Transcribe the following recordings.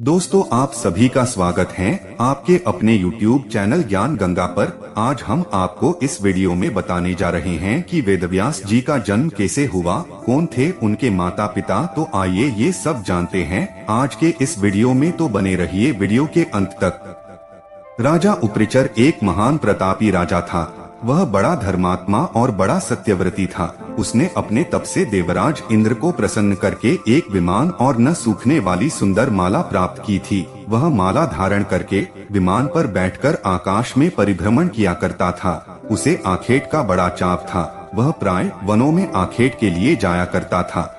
दोस्तों, आप सभी का स्वागत है आपके अपने YouTube चैनल ज्ञान गंगा पर। आज हम आपको इस वीडियो में बताने जा रहे हैं कि वेदव्यास जी का जन्म कैसे हुआ, कौन थे उनके माता पिता। तो आइए ये सब जानते हैं आज के इस वीडियो में, तो बने रहिए वीडियो के अंत तक। राजा उपरिचर एक महान प्रतापी राजा था। वह बड़ा धर्मात्मा और बड़ा सत्यव्रती था। उसने अपने तप से देवराज इंद्र को प्रसन्न करके एक विमान और न सूखने वाली सुंदर माला प्राप्त की थी। वह माला धारण करके विमान पर बैठकर आकाश में परिभ्रमण किया करता था। उसे आखेट का बड़ा चाव था। वह प्राय वनों में आखेट के लिए जाया करता था।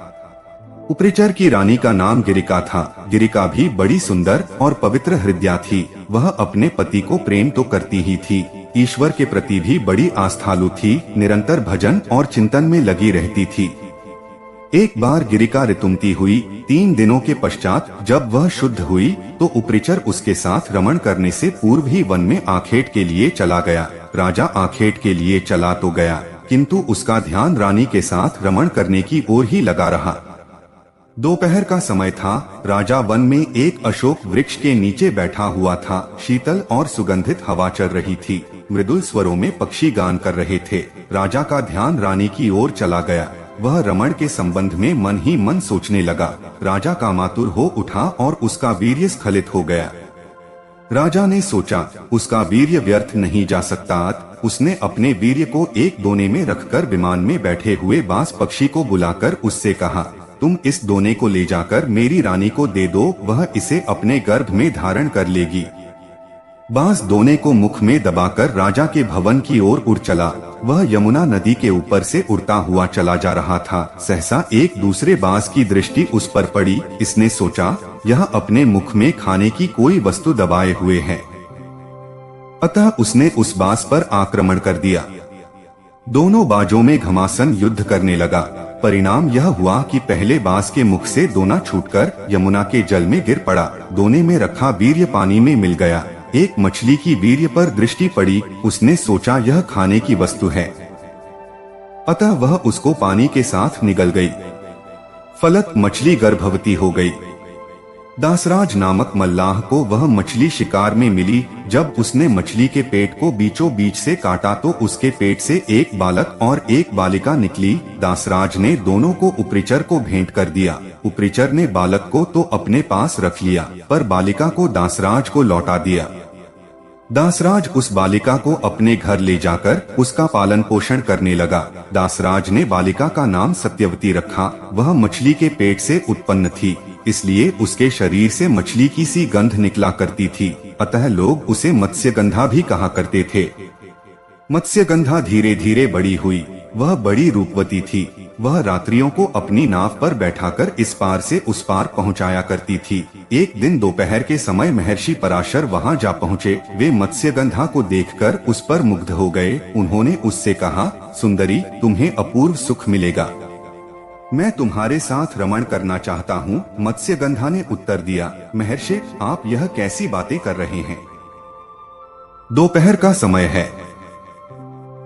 उपरिचर की रानी का नाम गिरिका था। गिरिका भी बड़ी सुंदर और पवित्र हृदया थी। वह अपने पति को प्रेम तो करती ही थी, ईश्वर के प्रति भी बड़ी आस्थालु थी। निरंतर भजन और चिंतन में लगी रहती थी। एक बार गिरिका ऋतुमती हुई। 3 दिनों के पश्चात जब वह शुद्ध हुई तो उपरिचर उसके साथ रमण करने से पूर्व ही वन में आखेट के लिए चला गया। राजा आखेट के लिए चला तो गया, किंतु उसका ध्यान रानी के साथ रमण करने की ओर ही लगा रहा। दोपहर का समय था। राजा वन में एक अशोक वृक्ष के नीचे बैठा हुआ था। शीतल और सुगंधित हवा चल रही थी। मृदुल स्वरों में पक्षी गान कर रहे थे। राजा का ध्यान रानी की ओर चला गया। वह रमण के संबंध में मन ही मन सोचने लगा। राजा का मातुर हो उठा और उसका वीर्य स्खलित हो गया। राजा ने सोचा, उसका वीर्य व्यर्थ नहीं जा सकता। उसने अपने वीर्य को एक दोने में रखकर विमान में बैठे हुए बाज पक्षी को बुलाकर उससे कहा, तुम इस दोने को ले जाकर मेरी रानी को दे दो, वह इसे अपने गर्भ में धारण कर लेगी। बाज दोने को मुख में दबाकर राजा के भवन की ओर उड़ चला। वह यमुना नदी के ऊपर से उड़ता हुआ चला जा रहा था। सहसा एक दूसरे बाज की दृष्टि उस पर पड़ी। इसने सोचा, यह अपने मुख में खाने की कोई वस्तु दबाए हुए है। अतः उसने उस बाज पर आक्रमण कर दिया। दोनों बाजों में घमासान युद्ध करने लगा। परिणाम यह हुआ कि पहले बाज के मुख से दोना छूटकर यमुना के जल में गिर पड़ा। दोने में रखा वीर्य पानी में मिल गया। एक मछली की वीर्य पर दृष्टि पड़ी। उसने सोचा, यह खाने की वस्तु है, अतः वह उसको पानी के साथ निगल गई। फलत मछली गर्भवती हो गई। दासराज नामक मल्लाह को वह मछली शिकार में मिली। जब उसने मछली के पेट को बीचों बीच से काटा तो उसके पेट से एक बालक और एक बालिका निकली। दासराज ने दोनों को उपरिचर को भेंट कर दिया। उपरिचर ने बालक को तो अपने पास रख लिया, पर बालिका को दासराज को लौटा दिया। दासराज उस बालिका को अपने घर ले जाकर उसका पालन पोषण करने लगा। दासराज ने बालिका का नाम सत्यवती रखा। वह मछली के पेट से उत्पन्न थी, इसलिए उसके शरीर से मछली की सी गंध निकला करती थी। अतः लोग उसे मत्स्यगंधा भी कहा करते थे। मत्स्यगंधा धीरे धीरे बड़ी हुई। वह बड़ी रूपवती थी। वह रात्रियों को अपनी नाव पर बैठाकर इस पार से उस पार पहुंचाया करती थी। एक दिन दोपहर के समय महर्षि पराशर वहां जा पहुंचे। वे मत्स्यगंधा को देखकर उस पर मुग्ध हो गए। उन्होंने उससे कहा, सुंदरी, तुम्हें अपूर्व सुख मिलेगा, मैं तुम्हारे साथ रमण करना चाहता हूँ। मत्स्यगंधा ने उत्तर दिया, महर्षि, आप यह कैसी बातें कर रहे हैं? दोपहर का समय है,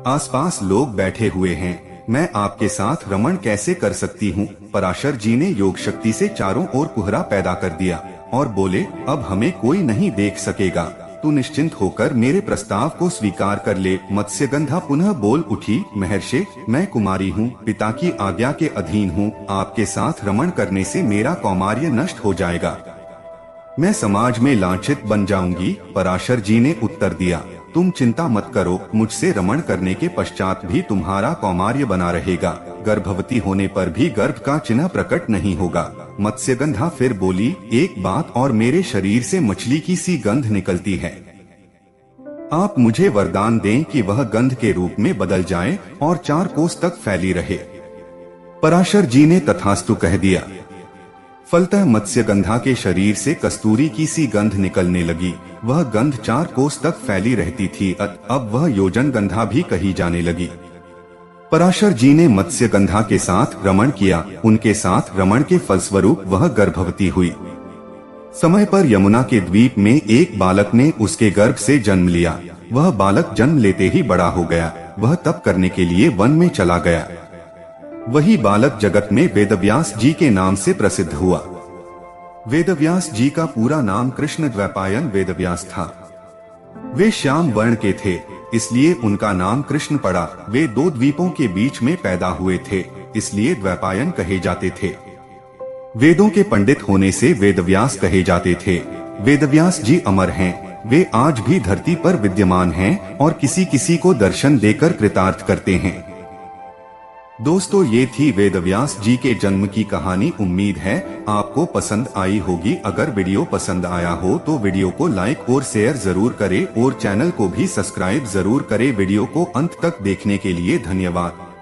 आसपास लोग बैठे हुए हैं, मैं आपके साथ रमण कैसे कर सकती हूँ? पराशर जी ने योग शक्ति से चारों ओर कुहरा पैदा कर दिया और बोले, अब हमें कोई नहीं देख सकेगा, तू निश्चिंत होकर मेरे प्रस्ताव को स्वीकार कर ले। मत्स्यगंधा पुनः बोल उठी, महर्षि, मैं कुमारी हूँ, पिता की आज्ञा के अधीन हूँ। आपके साथ रमण करने से मेरा कौमार्य नष्ट हो जाएगा, मैं समाज में लांछित बन जाऊंगी। पराशर जी ने उत्तर दिया, तुम चिंता मत करो, मुझसे रमण करने के पश्चात भी तुम्हारा कौमार्य बना रहेगा। गर्भवती होने पर भी गर्भ का चिन्ह प्रकट नहीं होगा। मत्स्यगंधा फिर बोली, एक बात और, मेरे शरीर से मछली की सी गंध निकलती है। आप मुझे वरदान दें कि वह गंध के रूप में बदल जाए और 4 कोस तक फैली रहे। पराशर जी ने तथास्तु कह दिया। फलतः मत्स्यगंधा के शरीर से कस्तूरी की सी गंध निकलने लगी। वह गंध 4 कोस तक फैली रहती थी। अब वह योजन गंधा भी कही जाने लगी। पराशर जी ने मत्स्यगंधा के साथ रमण किया। उनके साथ रमण के फलस्वरूप वह गर्भवती हुई। समय पर यमुना के द्वीप में एक बालक ने उसके गर्भ से जन्म लिया। वह बालक जन्म लेते ही बड़ा हो गया। वह तप करने के लिए वन में चला गया। वही बालक जगत में वेदव्यास जी के नाम से प्रसिद्ध हुआ। वेदव्यास जी का पूरा नाम कृष्ण द्वैपायन वेदव्यास था। वे श्याम वर्ण के थे, इसलिए उनका नाम कृष्ण पड़ा। वे दो द्वीपों के बीच में पैदा हुए थे, इसलिए द्वैपायन कहे जाते थे। वेदों के पंडित होने से वेदव्यास कहे जाते थे। वेदव्यास जी अमर हैं, वे आज भी धरती पर विद्यमान हैं और किसी किसी को दर्शन देकर कृतार्थ करते हैं। दोस्तों, ये थी वेदव्यास जी के जन्म की कहानी। उम्मीद है आपको पसंद आई होगी। अगर वीडियो पसंद आया हो तो वीडियो को लाइक और शेयर जरूर करें और चैनल को भी सब्सक्राइब जरूर करें। वीडियो को अंत तक देखने के लिए धन्यवाद।